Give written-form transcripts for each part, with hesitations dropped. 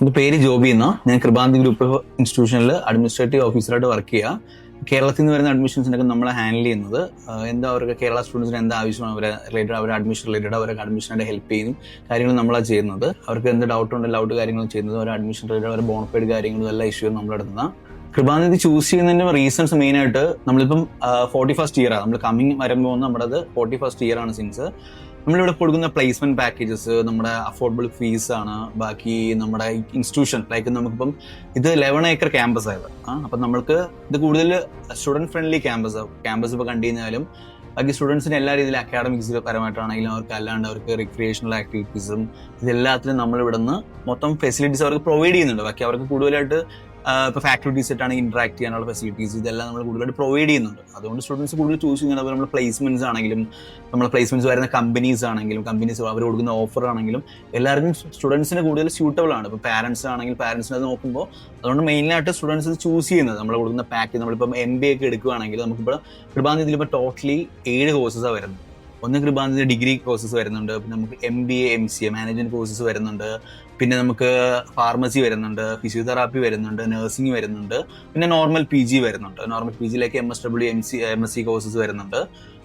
എൻ്റെ പേര് ജോബി എന്നാ. ഞാൻ കൃപാന്തി ഗ്രൂപ്പ് ഓഫ് ഇൻസ്റ്റിറ്റ്യൂഷനിൽ അഡ്മിനിസ്ട്രേറ്റീവ് ഓഫീസറായിട്ട് വർക്ക് ചെയ്യുക. കേരളത്തിൽ നിന്ന് വരുന്ന അഡ്മിഷൻസിനൊക്കെ നമ്മളെ ഹാൻഡിൽ ചെയ്യുന്നത് എന്താ അവർക്ക് കേരള സ്റ്റുഡൻസിന് എന്താ ആവശ്യമാണ് അവരെ റിലേറ്റഡ് അവരുടെ അഡ്മിഷൻ റിലേറ്റഡ് അവരുടെ അഡ്മിഷനായിട്ട് ഹെൽപ്പ് ചെയ്യും കാര്യങ്ങൾ നമ്മളാണ് ചെയ്യുന്നത്. അവർക്ക് എന്ത് ഡൗട്ട് ഉണ്ടെങ്കിൽ ഡൗട്ട് കാര്യങ്ങൾ ചെയ്യുന്നത് അവരുടെ അഡ്മിഷൻ റിലേറ്റഡ് അവരുടെ ബോണഫൈഡ് കാര്യങ്ങളും എല്ലാ ഇഷ്യൂ നമ്മളെടുക്കുന്ന കൃപാനിധി ചൂസ് ചെയ്യുന്നതിന്റെ റീസൺസ് മെയിൻ ആയിട്ട് നമ്മളിപ്പം 41st ഇയർ ആണ് നമ്മൾ കമ്മിങ് വരുമ്പോൾ നമ്മുടെ 41st ഇയർ ആണ്. സിൻസ് നമ്മളിവിടെ കൊടുക്കുന്ന പ്ലേസ്മെന്റ് പാക്കേജസ് നമ്മുടെ അഫോർഡബിൾ ഫീസ് ആണ്. ബാക്കി നമ്മുടെ ഇൻസ്റ്റിറ്റ്യൂഷൻ ലൈക്ക് നമുക്കിപ്പം ഇത് 11 ഏക്കർ ക്യാമ്പസ് ആയത്. അപ്പം നമ്മൾക്ക് ഇത് കൂടുതൽ സ്റ്റുഡന്റ് ഫ്രണ്ട്ലി ക്യാമ്പസ് ഇപ്പോൾ കണ്ടു കഴിഞ്ഞാലും ബാക്കി സ്റ്റുഡൻസിന് എല്ലാ രീതിയിലും അക്കാഡമിക്സ് പരമായിട്ടാണെങ്കിലും അവർക്ക് അല്ലാണ്ട് അവർക്ക് റിക്രിയേഷണൽ ആക്ടിവിറ്റീസും ഇതെല്ലാത്തിനും നമ്മളിവിടെ നിന്ന് മൊത്തം ഫെസിലിറ്റീസ് അവർക്ക് പ്രൊവൈഡ് ചെയ്യുന്നുണ്ട്. ബാക്കി അവർക്ക് കൂടുതലായിട്ട് ഇപ്പോൾ ഫാക്കൽറ്റീസ് ആയിട്ടാണെങ്കിൽ ഇന്ററാക്ട് ചെയ്യാനുള്ള ഫെസിലിറ്റീസ് ഇതെല്ലാം നമ്മൾ കൂടുതലായിട്ട് പ്രൊവൈഡ് ചെയ്യുന്നുണ്ട്. അതുകൊണ്ട് സ്റ്റുഡൻസ് കൂടുതൽ ചൂസ് ചെയ്യുന്നത് അതുപോലെ നമ്മൾ പ്ലേസ്മെന്റ്സ് ആണെങ്കിലും നമ്മൾ പ്ലേസ്മെന്റ്സ് വരുന്ന കമ്പനീസ് അവർ കൊടുക്കുന്ന ഓഫർ ആണെങ്കിലും എല്ലാവർക്കും സ്റ്റുഡൻസിന് കൂടുതൽ സ്യൂട്ടബിൾ ആണ്. ഇപ്പോൾ പാരന്റ്സ് ആണെങ്കിൽ പാരന്റ്സിനെ നോക്കുമ്പോൾ അതുകൊണ്ട് മെയിനായിട്ട് സ്റ്റുഡൻസ് ചൂസ് ചെയ്യുന്നത് നമ്മൾ കൊടുക്കുന്ന പാക്കേജ്. നമ്മളിപ്പം MBA ഒക്കെ എടുക്കുകയാണെങ്കിൽ നമുക്കിപ്പോൾ കൃപാനിധിയിൽ ഇപ്പോൾ ടോട്ടലി 7 കോഴ്സസാണ് വരുന്നത്. ഒന്ന് കൃപാനിധി ഡിഗ്രി കോഴ്സസ് വരുന്നുണ്ട്, പിന്നെ നമുക്ക് MBA MCA മാനേജ്മെന്റ് കോഴ്സസ് വരുന്നുണ്ട്, പിന്നെ നമുക്ക് ഫാർമസി വരുന്നുണ്ട്, ഫിസിയോതെറാപ്പി വരുന്നുണ്ട്, നഴ്സിംഗ് വരുന്നുണ്ട്, പിന്നെ നോർമൽ PG വരുന്നുണ്ട്. നോർമൽ PGയിലേക്ക് MSW MSc കോഴ്സസ് വരുന്നുണ്ട്.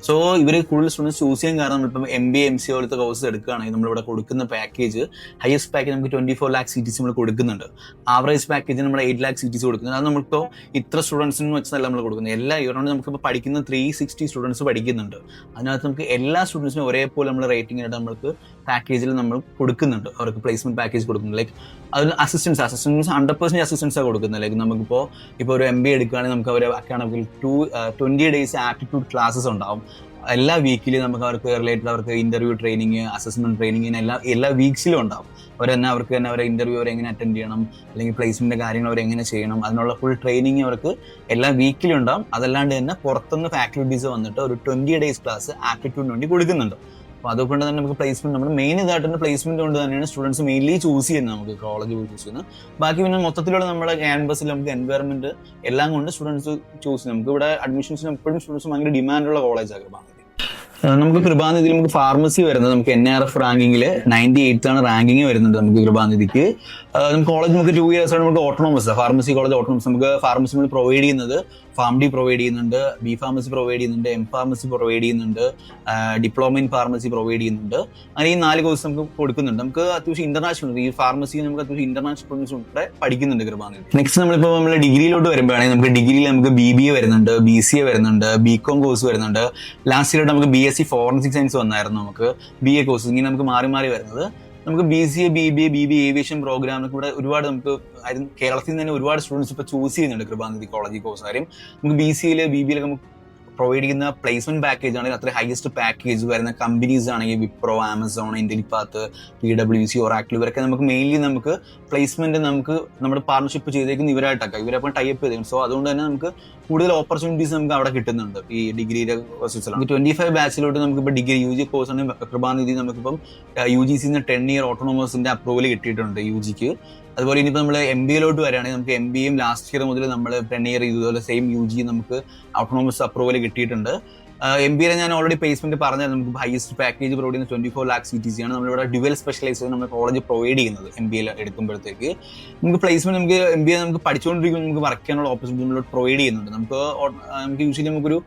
സോ ഇവർ കൂടുതൽ സ്റ്റുഡൻസ് ചൂസ് ചെയ്യാൻ കാരണം നമ്മളിപ്പം MBA MCA പോലത്തെ കോഴ്സ് എടുക്കുകയാണെങ്കിൽ നമ്മളിവിടെ കൊടുക്കുന്ന പാക്കേജ് ഹയസ്റ്റ് പാക്കേജ് നമുക്ക് 24 lakh CTC നമ്മൾ കൊടുക്കുന്നുണ്ട്. ആവറേജ് പാക്കേജ് നമ്മൾ 8 lakh CTC കൊടുക്കുന്നുണ്ട്. അത് നമ്മളിപ്പോൾ ഇത്ര സ്റ്റുഡൻസിന് വെച്ചല്ല നമ്മൾ കൊടുക്കുന്നത്. എല്ലാ ഇയറോണ്ട് നമുക്കിപ്പോൾ പഠിക്കുന്ന 360 സ്റ്റുഡൻസ് പഠിക്കുന്നുണ്ട്. അതിനകത്ത് നമുക്ക് എല്ലാ സ്റ്റുഡൻസിനും ഒരേപോലെ നമ്മൾ റേറ്റിംഗ് ആയിട്ട് നമ്മൾക്ക് പാക്കേജിൽ നമ്മൾ കൊടുക്കുന്നുണ്ട്. അവർക്ക് പ്ലേസ്മെന്റ് പാക്കേജ് കൊടുക്കുന്നത് ലൈക്ക് അതിന് അസിസ്റ്റൻസ് 100% അസിസ്റ്റൻസാണ് കൊടുക്കുന്നത്. ലൈക്ക് നമുക്കിപ്പോൾ ഒരു MBA എടുക്കുകയാണെങ്കിൽ നമുക്ക് അവർ അക്കാഡമിക്കൽ 20 days ആപ്റ്റിറ്റ്യൂഡ് ക്ലാസ്സസ് ഉണ്ടാവും. എല്ലാ വീക്കിലും നമുക്ക് അവർക്ക് റിലേറ്റഡ് അവർക്ക് ഇന്റർവ്യൂ ട്രെയിനിങ് അസസ്മെന്റ് ട്രെയിനിങ് എല്ലാ വീക്സിലും ഉണ്ടാവും. അവർക്ക് തന്നെ അവരെ ഇന്റർവ്യൂ അവർ എങ്ങനെ അറ്റൻഡ് ചെയ്യണം അല്ലെങ്കിൽ പ്ലേസ്മെന്റ് കാര്യങ്ങൾ അവർ എങ്ങനെ ചെയ്യണം അതിനുള്ള ഫുൾ ട്രെയിനിങ് അവർക്ക് എല്ലാ വീക്കിലും ഉണ്ടാവും. അതല്ലാണ്ട് തന്നെ പുറത്തുനിന്ന് ഫാക്കൽറ്റീസ് വന്നിട്ട് ഒരു 20 days ക്ലാസ് ആപ്റ്റിറ്റ്യൂഡിന് വേണ്ടി കൊടുക്കുന്നുണ്ട്. അപ്പോൾ അതുകൊണ്ട് തന്നെ നമുക്ക് പ്ലേസ്മെന്റ് നമ്മൾ മെയിൻ ഇതായിട്ട് തന്നെ പ്ലേസ്മെന്റ് കൊണ്ട് തന്നെയാണ് സ്റ്റുഡൻസ് മെയിൻലി ചൂസ് ചെയ്യുന്നത്. നമുക്ക് കോളേജ് പോയി ചൂസ് ചെയ്യുന്നത്. ബാക്കി പിന്നെ മൊത്തത്തിലുള്ള നമ്മുടെ ക്യാമ്പസിൽ നമുക്ക് എൻവയറമെന്റ് എല്ലാം കൊണ്ട് സ്റ്റുഡൻസ് ചൂസ് ചെയ്യും. നമുക്ക് ഇവിടെ അഡ്മിഷൻസിന് എപ്പോഴും സ്റ്റുഡൻസ് ഭയങ്കര ഡിമാൻഡുള്ള കോളേജാണ് കൃപാനിധി. നമുക്ക് കൃപാനിധിയിൽ നമുക്ക് ഫാർമസി വരുന്നത് നമുക്ക് NRF റാങ്കിങ്ങിൽ 98th ആണ് റാങ്കിങ് വരുന്നത് നമുക്ക് കൃപാനിധിക്ക്. നമുക്ക് കോളേജ് നമുക്ക് 2 years ആണ് നമുക്ക് ഓട്ടോണമസ് ഫാർമസി കോളേജ് ഓട്ടോണമസ്. നമുക്ക് ഫാർമസി നമ്മൾ പ്രൊവൈഡ് ചെയ്യുന്നത് FARMD പ്രൊവൈഡ് ചെയ്യുന്നുണ്ട്, B ഫാർമസി പ്രൊവൈഡ് ചെയ്യുന്നുണ്ട്, M ഫാർമസി പ്രൊവൈഡ് ചെയ്യുന്നുണ്ട്, ഡിപ്ലോമ ഇൻ ഫാർമസി പ്രൊവൈഡ് ചെയ്യുന്നുണ്ട്. അങ്ങനെ ഈ 4 കോഴ്സ് നമുക്ക് കൊടുക്കുന്നുണ്ട്. നമുക്ക് അത്യാവശ്യം ഇന്റർനാഷണൽ ഈ ഫാർമസി നമുക്ക് അത്യാവശ്യം ഇന്റർനാഷണൽ സ്റ്റുഡൻസ് ഉൾപ്പെടെ പഠിക്കുന്നുണ്ട് കൃപാനിധി. നെക്സ്റ്റ് നമ്മളിപ്പോൾ നമ്മൾ ഡിഗ്രിയിലോട്ട് വരുമ്പോഴാണെങ്കിൽ നമുക്ക് ഡിഗ്രിയിൽ നമുക്ക് BBA വരുന്നുണ്ട്, BCA വരുന്നുണ്ട്, BCom കോഴ്സ് വരുന്നുണ്ട്. ലാസ്റ്റ് ഇയർ നമുക്ക് BSc ഫോറൻസിക് സയൻസ് വന്നായിരുന്നു. നമുക്ക് BA കോഴ്സ് ഇങ്ങനെ നമുക്ക് മാറി മാറി വരുന്നത്. നമുക്ക് BCA BBA BBA aviation programme ഇവിടെ ഒരുപാട് നമുക്ക് കേരളത്തിൽ നിന്ന് തന്നെ ഒരുപാട് സ്റ്റുഡൻസ് ഇപ്പോൾ ചൂസ് ചെയ്യുന്നുണ്ട് കൃപാനിധി കോളേജ് കോഴ്സ്. കാര്യം നമുക്ക് BCA BBA നമുക്ക് പ്രൊവൈഡ് ചെയ്യുന്ന പ്ലേസ്മെന്റ് പാക്കേജ് ആണെങ്കിൽ അത്ര ഹയസ്റ്റ് പാക്കേജ് വരുന്ന കമ്പനീസ് ആണെങ്കിൽ വിപ്രോ, ആമസോൺ, ഇന്റലിപാത്ത്, PwC, ഒറാക്കിൾ ഇവരൊക്കെ നമുക്ക് മെയിൻലി നമുക്ക് പ്ലേസ്മെന്റ് നമുക്ക് നമ്മുടെ പാർട്ണർഷിപ്പ് ചെയ്തേക്കുന്ന ഇവരായിട്ടൊക്കെ ഇവരപ്പം ടൈപ്പ് ചെയ്തേക്കും. സോ അതുകൊണ്ട് തന്നെ നമുക്ക് കൂടുതൽ ഓപ്പർച്യൂണിറ്റീസ് നമുക്ക് അവിടെ കിട്ടുന്നുണ്ട് ഈ ഡിഗ്രിയുടെ കോഴ്സസിലാണ്. 25 ബാച്ചിലോട്ട് നമുക്കിപ്പോൾ ഡിഗ്രി UG കോഴ്സ് ആണ് കൃപാനിധി. നമുക്കിപ്പം UGCന്ന് 10 year ഓട്ടോണോമസിന്റെ അപ്രൂവൽ കിട്ടിയിട്ടുണ്ട് UGക്ക്. അതുപോലെ ഇനിയിപ്പോൾ നമ്മൾ MBAയിലോട്ട് വരികയാണെങ്കിൽ നമുക്ക് MBAയും ലാസ്റ്റ് ഇയർ മുതൽ നമ്മൾ 10 year ഇതുപോലെ സെയിം UG നമുക്ക് ഓട്ടോണോമസ് അപ്രൂവൽ കിട്ടിയിട്ടുണ്ട്. MBA ഞാൻ ഓൾറെഡി പ്ലേസ്മെന്റ് പറഞ്ഞാൽ നമുക്ക് ഹൈസ്റ്റ് പാക്കേജ് പ്രൊവൈഡ് ചെയ്യുന്ന 24 lakh CTC ആണ്. നമ്മളിവിടെ ഡ്യുവൽ സ്പെഷ്യലൈസേഷൻ നമ്മൾ കോളേജ് പ്രൊവൈഡ് ചെയ്യുന്നത്. MBA എടുക്കുമ്പോഴത്തേക്ക് നമുക്ക് പ്ലേസ്മെന്റ് നമുക്ക് MBA നമുക്ക് പഠിച്ചുകൊണ്ടിരിക്കുമ്പോൾ നമുക്ക് വർക്ക് ചെയ്യാനുള്ള ഓപ്പർച്യൂണിറ്റി നമ്മൾ പ്രൊവൈഡ് ചെയ്യുന്നുണ്ട്. നമുക്ക് യൂഷ്വലി നമുക്കൊരു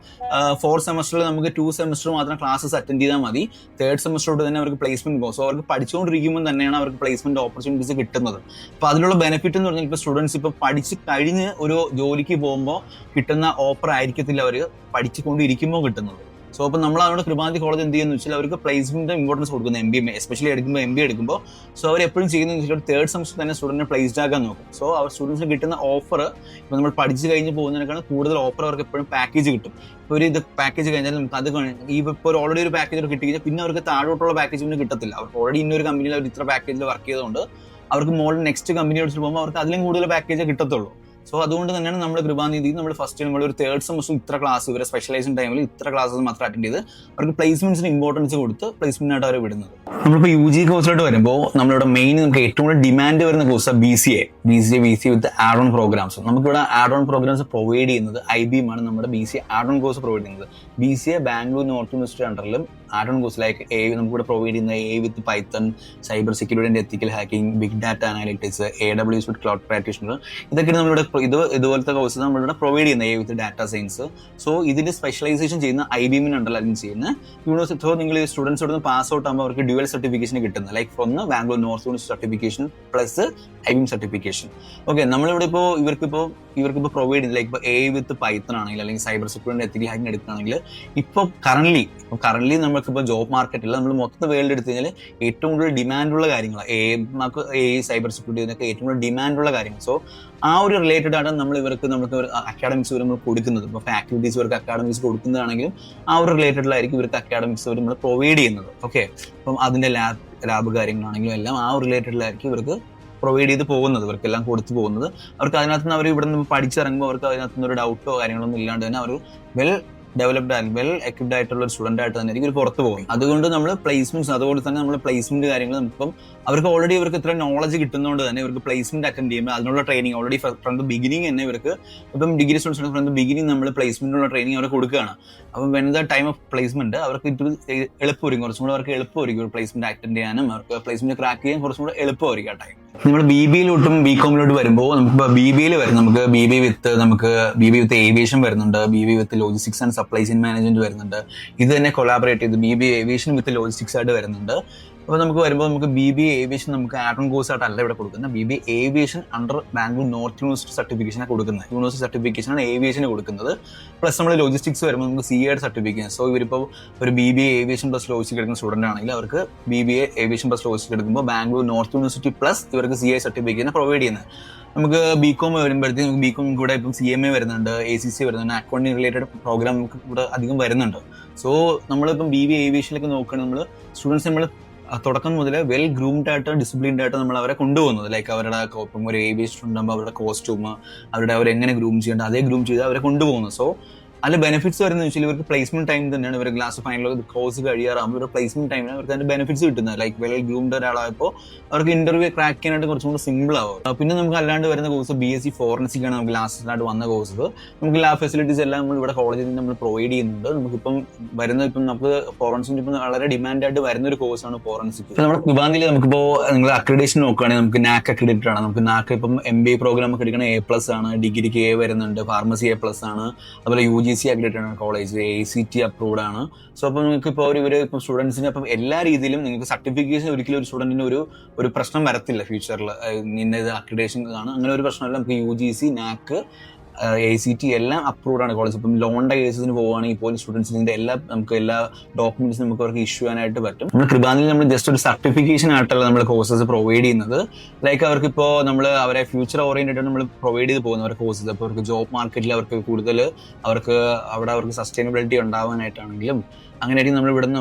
4 സെമസ്റ്ററിൽ നമുക്ക് 2 സെമസ്റ്റർ മാത്രം ക്ലാസ്സസ് അറ്റൻഡ് ചെയ്താൽ മതി. 3rd സെമസ്റ്ററോട്ട് തന്നെ അവർക്ക് പ്ലേസ്മെന്റ് പോകും. സോ അവർക്ക് പഠിച്ചുകൊണ്ടിരിക്കുമ്പോൾ തന്നെയാണ് അവർക്ക് പ്ലേസ്മെന്റ് ഓപ്പർച്യൂണിറ്റീസ് കിട്ടുന്നത്. അപ്പോൾ അതിനുള്ള ബെനിഫിറ്റ് എന്ന് പറഞ്ഞാൽ ഇപ്പോൾ സ്റ്റുഡൻസ് ഇപ്പോൾ പഠിച്ച് കഴിഞ്ഞ് ഒരു ജോലിക്ക് പോകുമ്പോൾ കിട്ടുന്ന ഓഫർ ആയിരിക്കത്തില്ല അവർ പഠിച്ചുകൊണ്ടിരിക്കുമ്പോൾ കിട്ടുന്നത്. സോ അപ്പോൾ നമ്മൾ അവരുടെ കൃപാനിധി കോളേജ് എന്ത് ചെയ്യുന്നു വെച്ചാൽ അവർക്ക് പ്ലേസ്മെന്റ് ഇമ്പോർട്ടൻസ് കൊടുക്കുന്നത് MBA എസ്പെഷ്യലി MBA എടുക്കുമ്പോൾ. സോ അവർ എപ്പോഴും ചെയ്യുന്നത് വെച്ചാൽ 3rd സെമസ്റ്റർ തന്നെ സ്റ്റുഡന്റിനെ പ്ലേസ്ഡ് ആക്കാൻ നോക്കും. സോ അവർ സ്റ്റുഡൻസിന് കിട്ടുന്ന ഓഫർ ഇപ്പോൾ നമ്മൾ പഠിച്ച് കഴിഞ്ഞ് പോകുന്നതിനേക്കാൾ കൂടുതൽ ഓഫർ അവർക്ക് എപ്പോഴും പാക്കേജ് കിട്ടും. ഇപ്പോൾ ഇത് പാക്കേജ് കഴിഞ്ഞാൽ നമുക്ക് അത് ഇപ്പോൾ ഓൾറെഡി ഒരു പാക്കേജ് കിട്ടി കഴിഞ്ഞാൽ പിന്നെ അവർക്ക് താഴോട്ടുള്ള പാക്കേജ് ഒന്നും കിട്ടത്തില്ല. അവർക്ക് ഓൾറെഡി ഇന്നൊരു കമ്പനിയിൽ അവർ ഇത്ര പാക്കേജിൽ വർക്ക് ചെയ്തുകൊണ്ട് അവർക്ക് മോളിൽ നെക്സ്റ്റ് കമ്പനി എടുത്തിട്ട് പോകുമ്പോൾ അവർക്ക് അതിലും കൂടുതൽ പാക്കേജ് കിട്ടത്തുള്ളൂ. സോ അതുകൊണ്ട് തന്നെയാണ് നമ്മുടെ കൃപാനിധി നമ്മൾ ഫസ്റ്റ് നമ്മൾ ഒരു 3rd സെമസ്റ്റർ ഇത്ര ക്ലാസ് ഇവരെ സ്പെഷ്യലൈസേഷൻ ടൈമിൽ ഇത്ര ക്ലാസ്സസ് മാത്രം അറ്റൻഡ് ചെയ്ത് അവർക്ക് പ്ലേസ്മെന്റ്സിന് ഇമ്പോർട്ടൻസ് കൊടുത്ത് പ്ലേസ്മെന്റായിട്ട് അവരെ വിടുന്നത്. നമ്മളിപ്പോൾ UG കോഴ്സിലോട്ട് വരുമ്പോൾ നമ്മളിവിടെ മെയിൻ നമുക്ക് ഏറ്റവും കൂടുതൽ ഡിമാൻഡ് വരുന്ന കോഴ്സാണ് BCA with add on programmes. നമുക്കിവിടെ ആഡ് ഓൺ പ്രോഗ്രാംസ് പ്രൊവൈഡ് ചെയ്യുന്നത് IBM ആണ്. നമ്മുടെ BCA add on course provide ചെയ്യുന്നത്. BCA ബാംഗ്ലൂർ നോർത്ത് യൂണിവേഴ്സിറ്റി അണ്ടറിലും ആഡ് ഓൺ കോഴ്സ് ലൈക്ക് നമുക്കിവിടെ പ്രൊവൈഡ് ചെയ്യുന്ന AI with Python, cyber security and ethical hacking, big data analytics, AWS with cloud practitioner, ഇതൊക്കെയാണ് നമ്മളിവിടെ ഇതുപോലത്തെ കോഴ്സ് നമ്മളിവിടെ പ്രൊവൈഡ് ചെയ്യുന്ന AI with data science. So ഇതിന്റെ സ്പെഷ്യലൈസേഷൻ ചെയ്യുന്ന IBM അണ്ടർലൈൻ ചെയ്യുന്ന യൂണിവേഴ്സിറ്റി. സോ നിങ്ങൾ സ്റ്റുഡൻസ് ഇവിടെ നിന്ന് പാസ് ഔട്ട് ആകുമ്പോൾ അവർക്ക് ഡ്യുവൽ സർട്ടിഫിക്കേഷൻ കിട്ടുന്നത്, like from Bangalore North university certification plus IBM certification. Okay, നമ്മളിവിടെ ഇപ്പോൾ ഇവർക്കിപ്പോൾ പ്രൊവൈഡ് ചെയ്യുന്നത് ലൈക്ക് ഇപ്പോൾ AI വിത്ത് പൈത്തൺ ആണെങ്കിൽ അല്ലെങ്കിൽ സൈബർ സെക്യൂരിറ്റി എത്തിക്കൽ ഹാക്കിംഗ് എടുക്കുകയാണെങ്കിൽ ഇപ്പോൾ കറന്റ് നമുക്കിപ്പോൾ ജോബ് മാർക്കറ്റിൽ നമ്മൾ മൊത്തം വേൾഡ് എടുത്തു കഴിഞ്ഞാൽ ഏറ്റവും കൂടുതൽ ഡിമാൻഡുള്ള കാര്യങ്ങളാണ് AI സൈബർ സെക്യൂരിറ്റി ഇതിനൊക്കെ ഏറ്റവും കൂടുതൽ ഡിമാൻഡുള്ള കാര്യങ്ങൾ. സോ ആ ഒരു റിലേറ്റഡ് ആണ് നമുക്ക് അക്കാഡമിക്സ് നമ്മൾ കൊടുക്കുന്നത്. ഇപ്പോൾ ആക്ടിവിറ്റീസ് ഇവർക്ക് അക്കാഡമിക്സ് കൊടുക്കുന്നതാണെങ്കിലും ആ ഒരു റിലേറ്റഡിലായിരിക്കും ഇവർക്ക് അക്കാഡമിക്സ് നമ്മൾ പ്രൊവൈഡ് ചെയ്യുന്നത്. ഓക്കെ, അപ്പം അതിന്റെ ലാബ് കാര്യങ്ങളാണെങ്കിലും എല്ലാം ആ ഒരു റിലേറ്റഡിലായിരിക്കും ഇവർക്ക് പ്രൊവൈഡ് ചെയ്ത് പോകുന്നത്, ഇവർക്കെല്ലാം കൊടുത്തു പോകുന്നത്. അവർക്ക് അതിനകത്ത് നിന്ന് അവർ ഇവിടെ നിന്ന് പഠിച്ചിറങ്ങുമ്പോൾ അവർക്ക് അതിനകത്ത് നിന്ന് ഒരു ഡൗട്ടോ കാര്യങ്ങളൊന്നും ഇല്ലാണ്ട് തന്നെ അവർ well developed and well equipped ആയിട്ടുള്ള ഒരു സ്റ്റുഡന്റ് ആയിട്ട് തന്നെ ഇവർ പുറത്ത് പോകും. അതുകൊണ്ട് നമ്മൾ പ്ലേസ്മെന്റ്സ്, അതുപോലെ തന്നെ നമ്മൾ പ്ലേസ്മെന്റ് കാര്യങ്ങൾ നമുക്കിപ്പം അവർക്ക് ഓൾറെഡി ഇവർക്ക് ഇത്ര നോളജ് കിട്ടുന്നതുകൊണ്ട് തന്നെ ഇവർക്ക് പ്ലേസ്മെന്റ് അറ്റൻഡ് ചെയ്യുമ്പോൾ അതിനുള്ള training already from the beginning തന്നെ ഇവർക്ക് ഇപ്പം degree students from the beginning നമ്മൾ പ്ലേസ്മെന്റിനുള്ള ട്രെയിനിങ് അവർക്ക് കൊടുക്കുകയാണ്. അപ്പം when the time of placement അവർക്ക് ഇത് എളുപ്പമായിരിക്കും, കുറച്ചും കൂടെ അവർക്ക് എളുപ്പമായിരിക്കും പ്ലേസ്മെന്റ് അറ്റൻഡ് ചെയ്യാനും അവർക്ക് പ്ലേസ്മെന്റ് ക്രാക്ക് ചെയ്യാൻ കുറച്ചും കൂടെ എളുപ്പമായിരിക്കും ആ ടൈം. നമ്മൾ BBA-ലോട്ടും BCom-ലോട്ട് വരുമ്പോൾ നമുക്കിപ്പോൾ BBA-യിൽ വരും, നമുക്ക് BBA വിത്ത് ഏവിയേഷൻ വരുന്നുണ്ട്, BBA with logistics and supply chain management വരുന്നുണ്ട്. ഇത് തന്നെ കൊളാബറേറ്റ് ചെയ്ത് BBA ഏവിയേഷൻ വിത്ത് ലോജിസ്റ്റിക്സ് ആയിട്ട് വരുന്നുണ്ട്. അപ്പോൾ നമുക്ക് വരുമ്പോൾ നമുക്ക് BBA ഏവിയേഷൻ നമുക്ക് ആഡ് ഓൺ കോഴ്സ് ആയിട്ടല്ല ഇവിടെ കൊടുക്കുന്നത്. BBA aviation under Bangalore North University സർട്ടിഫിക്കേഷനാണ് കൊടുക്കുന്നത്. യൂണിവേഴ്സിറ്റി സർട്ടിഫിക്കേഷനാണ് ഏവിയേഷന് കൊടുക്കുന്നത്. പ്ലസ് നമ്മൾ ലോജിസ്റ്റിക്സ് വരുമ്പോൾ നമുക്ക് CA സർട്ടിഫിക്കേഷൻ. സോ ഇവരിപ്പോൾ ഒരു BBA ഏവിയേഷൻ പ്ലസ് ലോജിസ്റ്റിക്സ് എടുക്കുന്ന സ്റ്റുഡന്റ് ആണെങ്കിൽ അവർക്ക് BBA ഏവിയേഷൻ പ്ലസ് ലോജിസ്റ്റിക്സ് എടുക്കുമ്പോൾ ബാംഗ്ലൂർ നോർത്ത് യൂണിവേഴ്സിറ്റി പ്ലസ് ഇവർക്ക് CA സർട്ടിഫിക്കേഷൻ പ്രൊവൈഡ് ചെയ്യുന്നത്. നമുക്ക് BCom വരുമ്പോഴത്തേക്കും BCom കൂടെ ഇപ്പം CMA വരുന്നുണ്ട്, ACC വരുന്നുണ്ട്, അക്കൗണ്ടിങ് റിലേറ്റഡ് പ്രോഗ്രാം നമുക്ക് ഇവിടെ അധികം വരുന്നുണ്ട്. സോ നമ്മളിപ്പം BBA ഏവിയേഷനിലേക്ക് നോക്കുകയാണെങ്കിൽ നമ്മൾ സ്റ്റുഡൻസ് നമ്മൾ തുടക്കം മുതൽ വെൽ ഗ്രൂംഡ് ആയിട്ട് ഡിസിപ്ലിൻഡ് ആയിട്ട് നമ്മൾ അവരെ കൊണ്ടുപോകുന്നത്. ലൈക്ക് അവരുടെ ഇപ്പം ഒരു ഏവിയേഷൻ ഉണ്ടാകുമ്പോൾ അവരുടെ കോസ്റ്റ്യൂം അവരെങ്ങനെ ഗ്രൂം ചെയ്യേണ്ടത് അതേ ഗ്രൂം ചെയ്ത് അവരെ കൊണ്ടുപോകുന്നത്. സോ അതിൽ ബെനിഫിറ്റ്സ് വരുന്നത് വെച്ചാൽ ഇവർക്ക് പ്ലേസ്മെന്റ് ടൈം തന്നെയാണ്. ഇവർ ക്ലാസ് ഫൈനൽ കോഴ്സ് കഴിയാറാകുമ്പോൾ ഇവരുടെ പ്ലേസ്മെന്റ് ടൈമിന് അവർക്ക് അതിന്റെ ബെനിഫിറ്റ്സ് കിട്ടുന്നത്. ലൈക്ക് വെൽ ഗ്രൂംഡ് ഒരാളായപ്പോൾ അവർക്ക് ഇന്റർവ്യൂ ക്രാക്ക് ചെയ്യാനായിട്ട് കുറച്ചും കൂടെ സിമ്പിൾ ആവും. പിന്നെ നമുക്ക് അല്ലാണ്ട് വരുന്ന കോഴ്സ് BSc ഫോറൻസിക് ആണ് നമുക്ക് ലാസ്റ്റിലായിട്ട് വന്ന കോഴ്സ്. നമുക്ക് ലാബ് ഫെസിലിറ്റീസ് എല്ലാം നമ്മൾ ഇവിടെ കോളേജിൽ നിന്ന് നമ്മൾ പ്രൊവൈഡ് ചെയ്യുന്നുണ്ട്. നമുക്കിപ്പം നമുക്ക് ഫോറൻസിക് ഇപ്പം വളരെ ഡിമാൻഡായിട്ട് വരുന്ന ഒരു കോഴ്സാണ് ഫോറൻസിക്. ഇപ്പം നമ്മുടെ വിവാന്തിയിൽ നമുക്കിപ്പോൾ നിങ്ങൾ അക്രഡിറ്റേഷൻ നോക്കുകയാണെങ്കിൽ നമുക്ക് NAC അക്രഡിറ്റഡ് ആണ്. നമുക്ക് NAC ഇപ്പം MBA പ്രോഗ്രാം ഒക്കെ എടുക്കണ A+ ആണ്, ഡിഗ്രിക്ക് A വരുന്നുണ്ട്, ഫാർമസി A+ ആണ്, അതുപോലെ UGC അക്രഡിറ്റഡ് ആണ് കോളേജ്, ACT അപ്രൂവ്ഡ് ആണ്. സോ അപ്പം നിങ്ങൾക്ക് ഇപ്പോൾ ഇപ്പം സ്റ്റുഡൻസിന് അപ്പം എല്ലാ രീതിയിലും നിങ്ങൾക്ക് സർട്ടിഫിക്കേഷൻ ഒരിക്കലും ഒരു സ്റ്റുഡന്റിന് ഒരു പ്രശ്നം വരത്തില്ല ഫ്യൂച്ചറിൽ. ഇന്ന ഇത് അക്രഡിറ്റേഷൻ ആണ് അങ്ങനെ ഒരു പ്രശ്നമല്ല. നമുക്ക് UGC, NAC, ACT എല്ലാം അപ്രൂവ്ഡ് ആണ് കോളേജ്. ഇപ്പം ലോണിന്റെ കേസസിന് പോവുകയാണെങ്കിൽ പോലും സ്റ്റുഡൻസിന്റെ എല്ലാ ഡോക്യുമെന്റ്സും നമുക്ക് അവർക്ക് ഇഷ്യൂ ചെയ്യാനായിട്ട് പറ്റും. നമ്മൾ കൃപാനിൽ നമ്മൾ ജസ്റ്റ് ഒരു സർട്ടിഫിക്കേഷൻ ആയിട്ടല്ല നമ്മൾ കോഴ്സസ് പ്രൊവൈഡ് ചെയ്യുന്നത്. ലൈക്ക് അവർക്ക് ഇപ്പോൾ നമ്മൾ അവരെ ഫ്യൂച്ചർ ഓറിയന്റഡ് നമ്മൾ പ്രൊവൈഡ് ചെയ്ത് പോകുന്ന അവരുടെ കോഴ്സസ്. അപ്പോൾ അവർക്ക് ജോബ് മാർക്കറ്റിൽ അവർക്ക് കൂടുതൽ അവർക്ക് സസ്റ്റൈനബിലിറ്റി ഉണ്ടാവാനായിട്ടാണെങ്കിലും അങ്ങനെയായിരിക്കും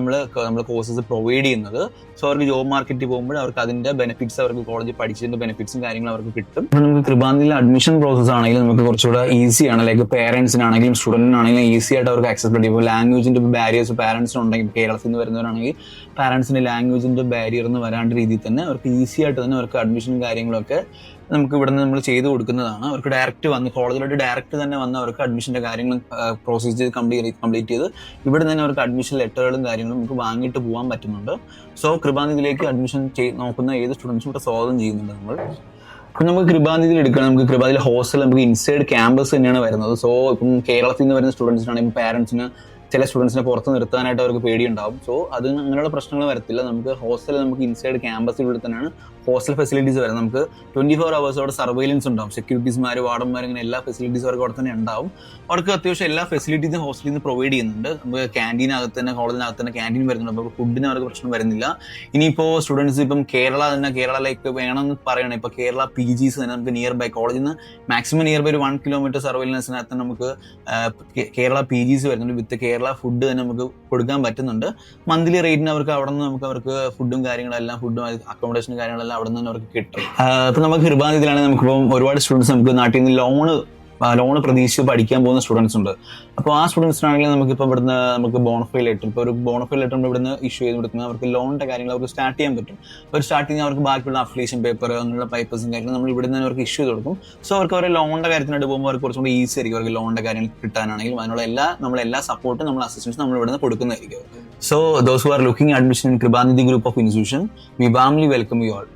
നമ്മൾ കോഴ്സസ് പ്രൊവൈഡ് ചെയ്യുന്നത്. സോ അവർക്ക് ജോബ് മാർക്കറ്റിൽ പോകുമ്പോൾ അവർക്ക് അതിന്റെ ബെനിഫിറ്റ്സ് അവർക്ക് കോളേജിൽ പഠിച്ചതിന്റെ ബെനിഫിറ്റ്സും കാര്യങ്ങളും അവർക്ക് കിട്ടും. അപ്പോൾ നമുക്ക് കൃപാന്തിയിലെ അഡ്മിഷൻ പ്രോസസ് ആണെങ്കിലും നമുക്ക് കുറച്ചുകൂടെ ഈസിയാണ്. ലൈക്ക് പേരൻസിനാണെങ്കിലും സ്റ്റുഡന്റിനാണെങ്കിലും ഈസി ആയിട്ട് അവർക്ക് ആക്സസിബിലിറ്റി. ഇപ്പോൾ ലാംഗ്വേജിന്റെ ബാരിയേഴ്സ് പാരന്റ്സിനുണ്ടെങ്കിൽ കേരളത്തിൽ നിന്ന് വരുന്നവരാണെങ്കിൽ പാരന്റ്സിന്റെ ലാംഗ്വേജിന്റെ ബാരിയർ എന്ന് വരാണ്ട രീതിയിൽ തന്നെ അവർക്ക് ഈസി ആയിട്ട് തന്നെ അവർക്ക് അഡ്മിഷനും കാര്യങ്ങളൊക്കെ നമുക്ക് ഇവിടെ നിന്ന് നമ്മൾ ചെയ്ത് കൊടുക്കുന്നതാണ്. അവർക്ക് ഡയറക്റ്റ് വന്ന് കോളേജിലോട്ട് ഡയറക്റ്റ് തന്നെ വന്ന് അവർക്ക് അഡ്മിഷന്റെ കാര്യങ്ങൾ പ്രോസസ് ചെയ്ത് കംപ്ലീറ്റ് ചെയ്ത് ഇവിടെ തന്നെ അവർക്ക് അഡ്മിഷൻ ലെറ്ററുകളും കാര്യങ്ങളും നമുക്ക് വാങ്ങിയിട്ട് പോകാൻ പറ്റുന്നുണ്ട്. സോ കൃപാനിധിയിലേക്ക് അഡ്മിഷൻ നോക്കുന്ന ഏത് സ്റ്റുഡൻസും ഇവിടെ സ്വാഗതം ചെയ്യുന്നുണ്ട് നമ്മൾ. ഇപ്പം നമുക്ക് കൃപാനിധിയിൽ എടുക്കണം. നമുക്ക് കൃപാനിധിയിലെ ഹോസ്റ്റൽ നമുക്ക് ഇൻസൈഡ് ക്യാമ്പസ് തന്നെയാണ് വരുന്നത്. സോ ഇപ്പം കേരളത്തിൽ നിന്ന് വരുന്ന സ്റ്റുഡൻസിനാണെങ്കിൽ പാരന്റ്സിന് ചില സ്റ്റുഡൻസിനെ പുറത്ത് നിർത്താനായിട്ട് അവർക്ക് പേടിയുണ്ടാവും. സോ അത് അങ്ങനെയുള്ള പ്രശ്നങ്ങൾ വരത്തില്ല. നമുക്ക് ഹോസ്റ്റൽ നമുക്ക് ഇൻസൈഡ് ക്യാമ്പസിലൂടെ തന്നെയാണ് ഹോസ്റ്റൽ ഫെസിലിറ്റീസ് വരുന്നത്. നമുക്ക് 24 hours അവിടെ സർവൈലൻസ് ഉണ്ടാവും. സെക്യൂരിറ്റീസ്മാർ, വാർഡന്മാർ, അങ്ങനെ എല്ലാ ഫെസിലിറ്റീസും അവർക്ക് അവിടെ തന്നെ ഉണ്ടാവും. അവർക്ക് അത്യാവശ്യം എല്ലാ ഫെസിലിറ്റീസും ഹോസ്റ്റലിൽ നിന്ന് പ്രൊവൈഡ് ചെയ്യുന്നുണ്ട്. നമുക്ക് ക്യാൻറ്റീനകത്ത് തന്നെ കോളേജിനകത്ത് തന്നെ ക്യാൻറ്റീൻ വരുന്നുണ്ട്. അപ്പോൾ ഫുഡിന് അവർക്ക് പ്രശ്നം വരുന്നില്ല. ഇനിയിപ്പോൾ സ്റ്റുഡൻസ് ഇപ്പം കേരള ലൈക്ക് വേണമെന്ന് പറയണം. ഇപ്പോൾ കേരള PGs തന്നെ നമുക്ക് നിയർ ബൈ കോളേജിൽ നിന്ന് മാക്സിമം നിയർ ബൈ ഒരു 1 kilometer സർവൈലൻസിനകത്ത് നമുക്ക് കേരള PGs വരുന്നുണ്ട്. വിത്ത് കേരള ഫുഡ് തന്നെ നമുക്ക് കൊടുക്കാൻ പറ്റുന്നുണ്ട്. മന്ത്ലി റേറ്റിന് അവർക്ക് അവിടെ നിന്ന് അവർക്ക് ഫുഡും കാര്യങ്ങളെല്ലാം അക്കോമഡേഷനും കാര്യങ്ങളെല്ലാം അവിടെ നിന്ന് അവർക്ക് കിട്ടും. ഇപ്പം നമുക്ക് കൃപാനിധിയിലാണെങ്കിൽ നമുക്കിപ്പം ഒരുപാട് സ്റ്റുഡൻസ് നമുക്ക് നാട്ടിൽ നിന്ന് ലോണ് ലോൺ പ്രതീക്ഷിച്ച് പഠിക്കാൻ പോകുന്ന സ്റ്റുഡൻസ് ഉണ്ട്. അപ്പോൾ ആ സ്റ്റുഡൻസിനാണെങ്കിൽ നമുക്കിപ്പോൾ ഇവിടുന്ന് നമുക്ക് ബോണഫൈ ലെറ്റർ, ഇപ്പോൾ ഒരു ബോണഫൈ ലെറ്റർ നമ്മൾ ഇവിടുന്ന് ഇഷ്യൂ ചെയ്ത് കൊടുക്കുന്നത് അവർക്ക് ലോണിന്റെ കാര്യങ്ങൾ അവർക്ക് സ്റ്റാർട്ട് ചെയ്യാൻ പറ്റും. ഒരു സ്റ്റാർട്ടിങ് അവർക്ക് ബാക്കിയുള്ള അഫിലിയേഷൻ പേപ്പർ അങ്ങനെയുള്ള പേപ്പേഴ്സും കാര്യങ്ങളും നമ്മൾ ഇവിടുന്ന് അവർക്ക് ഇഷ്യൂ ചെയ്ത് കൊടുക്കും. സോ അവർക്ക് അവരുടെ ലോണിന്റെ കാര്യത്തിനായിട്ട് പോകുമ്പോൾ അവർക്ക് കുറച്ചുകൂടി ഈസി ആയിരിക്കും അവർക്ക് ലോണിന്റെ കാര്യങ്ങൾ കിട്ടാനാണെങ്കിലും അതിനുള്ള എല്ലാ സപ്പോർട്ടും നമ്മൾ അസിസ്റ്റൻസ് നമ്മൾ ഇവിടുന്ന് കൊടുക്കുന്നതായിരിക്കും. So those who are looking at admission in Kribanithi Group of Institution, we warmly welcome you all.